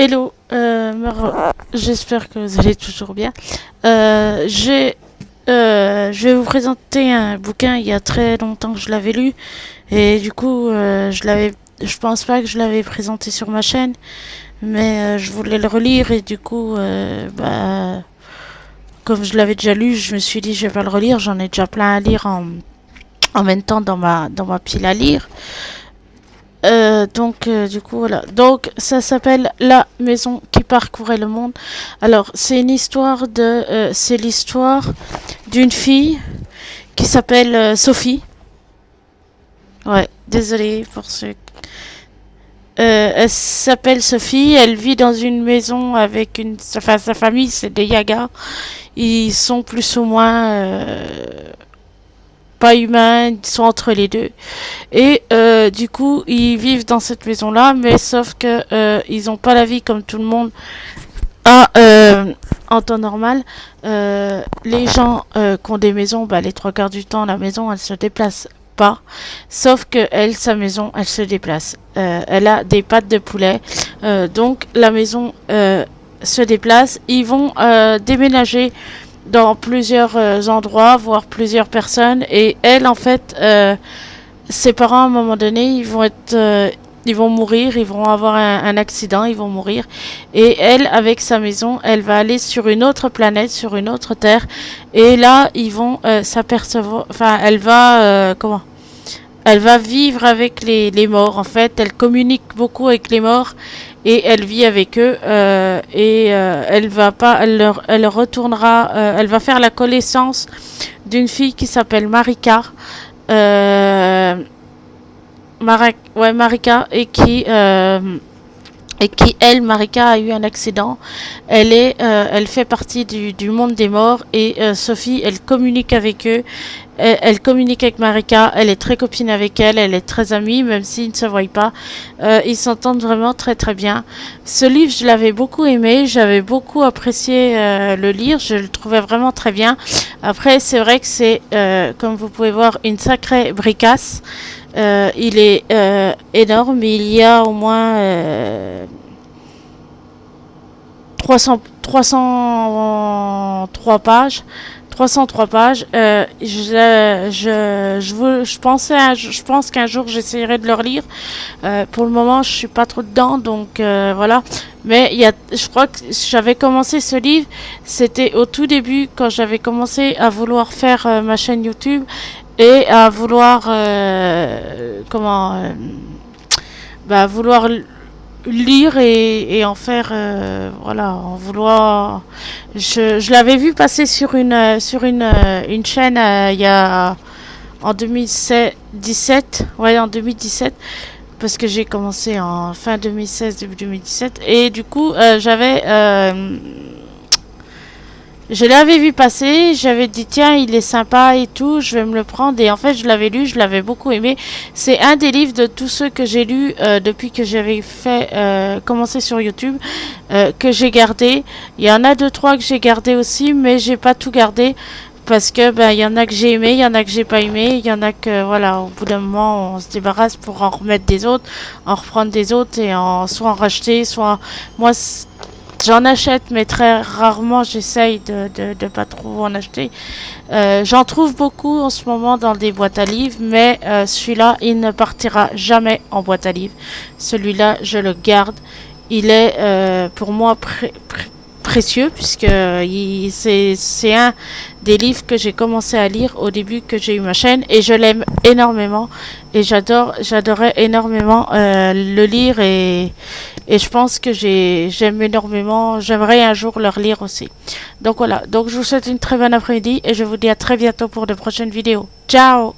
Hello, j'espère que vous allez toujours bien. Je vais vous présenter un bouquin. Il y a très longtemps que je l'avais lu et du coup, je pense pas que je l'avais présenté sur ma chaîne, mais je voulais le relire et du coup, comme je l'avais déjà lu, je me suis dit je vais pas le relire. J'en ai déjà plein à lire en même temps dans ma pile à lire. Du coup, voilà. Donc, ça s'appelle La maison qui parcourait le monde. Alors, c'est l'histoire d'une fille qui s'appelle Sophie. Ouais, désolée pour ceux. Elle s'appelle Sophie. Elle vit dans une maison avec sa famille, c'est des Yagas. Ils sont plus ou moins pas humains, ils sont entre les deux. Et du coup, ils vivent dans cette maison-là, mais sauf que ils n'ont pas la vie comme tout le monde a en temps normal. Les gens qui ont des maisons, les trois quarts du temps, la maison, elle se déplace pas. Sauf que elle, sa maison, elle se déplace. Elle a des pattes de poulet. Donc la maison se déplace. Ils vont déménager dans plusieurs endroits, voir plusieurs personnes. Et elle, en fait, ses parents, à un moment donné, ils vont mourir, ils vont avoir un accident, ils vont mourir. Et elle, avec sa maison, elle va aller sur une autre planète, sur une autre terre. Et là, ils vont s'apercevoir, enfin, elle va vivre avec les morts, en fait. Elle communique beaucoup avec les morts et elle vit avec eux. Elle va pas, elle retournera, elle va faire la connaissance d'une fille qui s'appelle Marika. Euh, Marika, elle, Marika, a eu un accident. Elle fait partie du monde des morts et Sophie, elle communique avec eux. Elle communique avec Marika. Elle est très copine avec elle. Elle est très amie, même s'ils ne se voient pas. Ils s'entendent vraiment très très bien. Ce livre, je l'avais beaucoup aimé. J'avais beaucoup apprécié le lire. Je le trouvais vraiment très bien. Après, c'est vrai que c'est, comme vous pouvez voir, une sacrée bricasse. Il est énorme. Il y a au moins 303 pages. 303 pages. Je pense qu'un jour j'essaierai de le relire. Pour le moment, je suis pas trop dedans, donc voilà. Mais je crois que j'avais commencé ce livre, c'était au tout début quand j'avais commencé à vouloir faire ma chaîne YouTube et à vouloir vouloir lire et en faire voilà, en vouloir je l'avais vu passer sur une chaîne il y a en 2017, ouais, en 2017, parce que j'ai commencé en fin 2016 début 2017 et du coup je l'avais vu passer, j'avais dit tiens, il est sympa et tout, je vais me le prendre. Et en fait, je l'avais lu, je l'avais beaucoup aimé. C'est un des livres de tous ceux que j'ai lus depuis que j'avais commencé sur YouTube, que j'ai gardé. Il y en a 2-3 que j'ai gardé aussi, mais j'ai pas tout gardé. Parce que il y en a que j'ai aimé, il y en a que j'ai pas aimé, il y en a que voilà, au bout d'un moment on se débarrasse pour en remettre des autres, en reprendre des autres et soit en racheter, soit moi j'en achète, mais très rarement j'essaye de pas trop en acheter. J'en trouve beaucoup en ce moment dans des boîtes à livres, mais celui-là, il ne partira jamais en boîte à livres. Celui-là, je le garde. Il est pour moi précieux, puisque c'est un des livres que j'ai commencé à lire au début que j'ai eu ma chaîne, et je l'aime énormément. Et j'adorais énormément le lire et je pense que j'aime énormément, j'aimerais un jour le relire aussi. Donc voilà, donc je vous souhaite une très bonne après-midi et je vous dis à très bientôt pour de prochaines vidéos. Ciao!